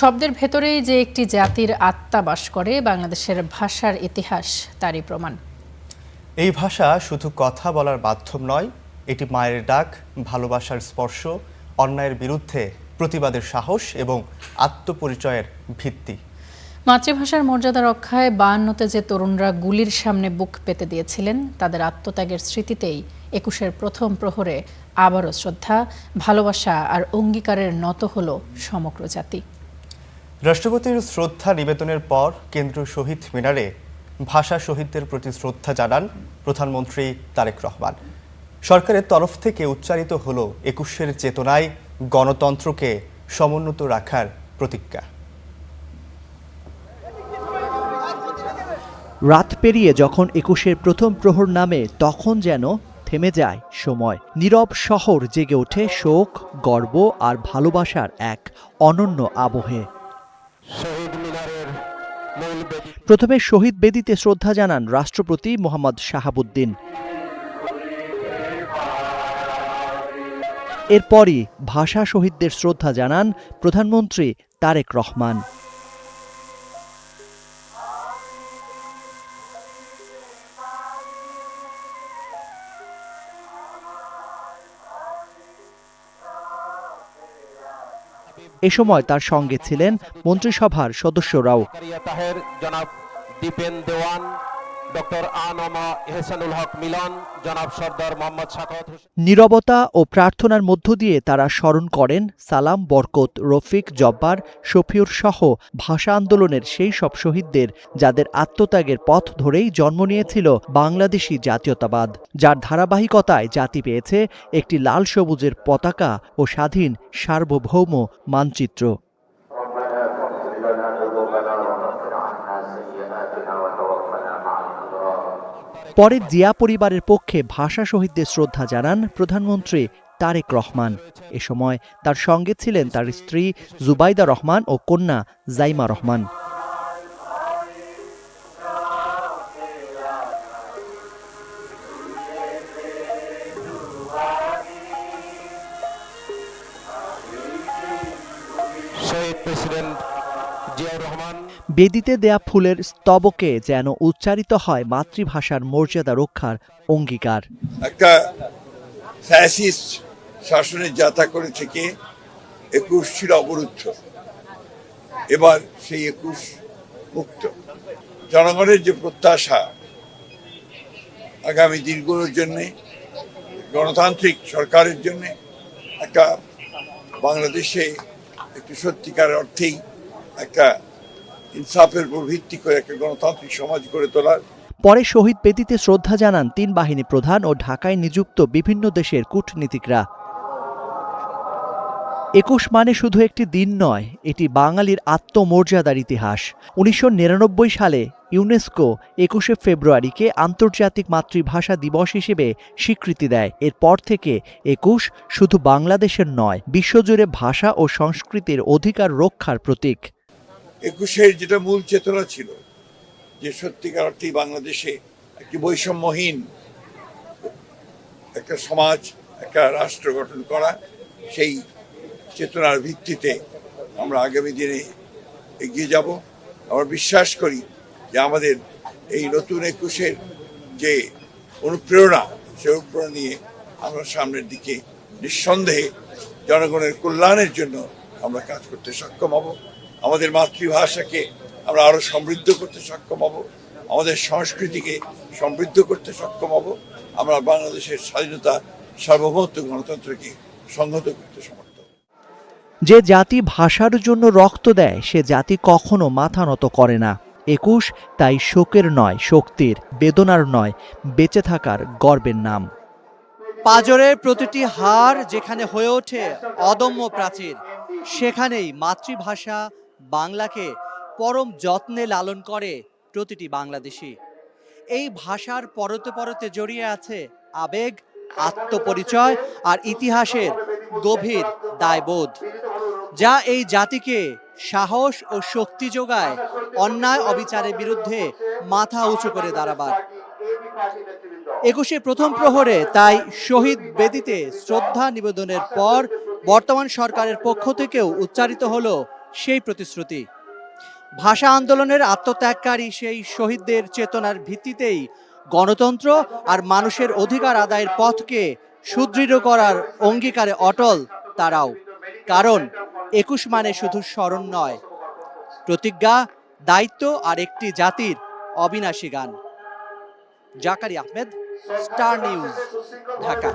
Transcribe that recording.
শব্দের ভেতরেই যে একটি জাতির আত্মা বাস করে, বাংলাদেশের ভাষার ইতিহাস তারই প্রমাণ। এই ভাষা শুধু কথা বলার মাধ্যম নয়, এটি মায়ের ডাক, ভালোবাসার স্পর্শ, অন্যায়ের বিরুদ্ধে প্রতিবাদের সাহস এবং আত্মপরিচয়ের ভিত্তি। মাতৃভাষার মর্যাদা রক্ষায় 52তে যে তরুণরা গুলির সামনে বুক পেতে দিয়েছিলেন, তাদের আত্মত্যাগের স্মৃতিতেই 21-এর প্রথম প্রহরে আবারও শ্রদ্ধা, ভালোবাসা আর অঙ্গীকারের নত হল সমগ্র জাতি। রাষ্ট্রপতির শ্রদ্ধা নিবেদনের পর কেন্দ্রীয় শহীদ মিনারে ভাষা শহীদদের প্রতি শ্রদ্ধা জানান প্রধানমন্ত্রী তারেক রহমান। সরকারের তরফ থেকে উচ্চারিত হল 21-এর চেতনায় গণতন্ত্রকে সমুন্নত রাখার প্রতিজ্ঞা। রাত পেরিয়ে যখন 21-এর প্রথম প্রহর নামে, তখন যেন থেমে যায় সময়। নীরব শহর জেগে ওঠে শোক, গর্ব আর ভালোবাসার এক অনন্য আবহে। প্রথমে শহীদ বেদিতে শ্রদ্ধা জানান রাষ্ট্রপতি মোহাম্মদ শাহাবুদ্দিন। এরপরই ভাষা শহীদদের শ্রদ্ধা জানান প্রধানমন্ত্রী তারেক রহমান। এ সময় তার সঙ্গে ছিলেন মন্ত্রিসভার সদস্যরাও। জনাব দীপেন দেওয়ান, ডক্টর আনমা এহসানুল হক মিলন, জনাব সরদার মোহাম্মদ সাখাওয়াত হোসেন। নীরবতা ও প্রার্থনার মধ্য দিয়ে তারা স্মরণ করেন সালাম, বরকত, রফিক, জব্বার, শফিউর সহ ভাষা আন্দোলনের সেই সব শহীদদের, যাদের আত্মত্যাগের পথ ধরেই জন্ম নিয়েছিল বাংলাদেশি জাতীয়তাবাদ, যার ধারাবাহিকতায় জাতি পেয়েছে একটি লাল সবুজের পতাকা ও স্বাধীন সার্বভৌম মানচিত্র। পরে জিয়া পরিবারের পক্ষে ভাষা শহীদদের শ্রদ্ধা জানান প্রধানমন্ত্রী তারেক রহমান। এ সময় তার সঙ্গে ছিলেন তার স্ত্রী জুবাইদা রহমান ও কন্যা জাইমা রহমান। শহীদ প্রেসিডেন্ট জিয়াউর রহমান। বেদিতে দেয়া ফুলের স্তবকে যেন উচ্চারিত হয় মাতৃভাষার মর্যাদা রক্ষার অঙ্গীকার। একটা ফ্যাসিস্ট শাসনের যাত্রা করে থেকে 21 ছিল অবরুদ্ধ, এবার সেই 21 মুক্ত। জনগণের যে প্রত্যাশা আগামী দিনগুলোর জন্যে, গণতান্ত্রিক সরকারের জন্য একটা বাংলাদেশে একটি সত্যিকার অর্থেই একটা ইনসাফের উপর ভিত্তি করে একটা গণতান্ত্রিক সমাজ গড়ে তোলার। পরে শহীদ বেদিতে শ্রদ্ধা জানান 3 বাহিনী প্রধান ও ঢাকায় নিযুক্ত বিভিন্ন দেশের কূটনীতিকরা। 21 মানে শুধু একটি দিন নয়, এটি বাঙালির আত্মমর্যাদার ইতিহাস। 1999 সালে ইউনেস্কো 21শে ফেব্রুয়ারিকে আন্তর্জাতিক মাতৃভাষা দিবস হিসেবে স্বীকৃতি দেয়। এরপর থেকে 21 শুধু বাংলাদেশের নয়, বিশ্বজুড়ে ভাষা ও সংস্কৃতির অধিকার রক্ষার প্রতীক। 21-এর যেটা মূল চেতনা ছিল যে সত্যিকার অর্থেই বাংলাদেশে একটি বৈষম্যহীন একটা সমাজ, একটা রাষ্ট্র গঠন করা, সেই চেতনার ভিত্তিতে আমরা আগামী দিনে এগিয়ে যাব। আমরা বিশ্বাস করি যে আমাদের এই নতুন 21-এর যে অনুপ্রেরণা, সেই অনুপ্রেরণা নিয়ে আমরা সামনের দিকে নিঃসন্দেহে জনগণের কল্যাণের জন্য আমরা কাজ করতে সক্ষম হব। আমাদের মাতৃভাষাকে আমরা আরো সমৃদ্ধ করতে সক্ষম হব, আমাদের সংস্কৃতিকে সমৃদ্ধ করতে সক্ষম হব, আমরা বাংলাদেশের স্বাধীনতা, সার্বভৌমত্ব, গণতন্ত্রকে সংহত করতে সমর্থ। যে জাতি ভাষার জন্য রক্ত দেয়, সে জাতি কখনো মাথা নত করে না। 21 তাই শোকের নয়, শক্তির, বেদনার নয়, বেঁচে থাকার গর্বের নাম। পাঁজরের প্রতিটি হাড় যেখানে হয়ে ওঠে অদম্য প্রাচীর, সেখানেই মাতৃভাষা বাংলাকে পরম যত্নে লালন করে প্রতিটি বাংলাদেশী। এই ভাষার পরতে পরতে জড়িয়ে আছে আবেগ, আত্মপরিচয় আর ইতিহাসের গভীর দায়বোধ, যা এই জাতিকে সাহস ও শক্তি যোগায় অন্যায় অবিচারের বিরুদ্ধে মাথা উঁচু করে দাঁড়াবার। 21-এর প্রথম প্রহরে তাই শহীদ বেদিতে শ্রদ্ধা নিবেদনের পর বর্তমান সরকারের পক্ষ থেকেও উচ্চারিত হলো সেই প্রতিশ্রুতি। ভাষা আন্দোলনের আত্মত্যাগকারী সেই শহীদদের চেতনার ভিত্তিতেই গণতন্ত্র আর মানুষের অধিকার আদায়ের পথকে সুদৃঢ় করার অঙ্গীকারে অটল তারাও। কারণ ২১ মানে শুধু স্মরণ নয়, প্রতিজ্ঞা, দায়িত্ব আর একটি জাতির অবিনাশী গান। জাকারি আহমেদ, স্টার নিউজ, ঢাকা।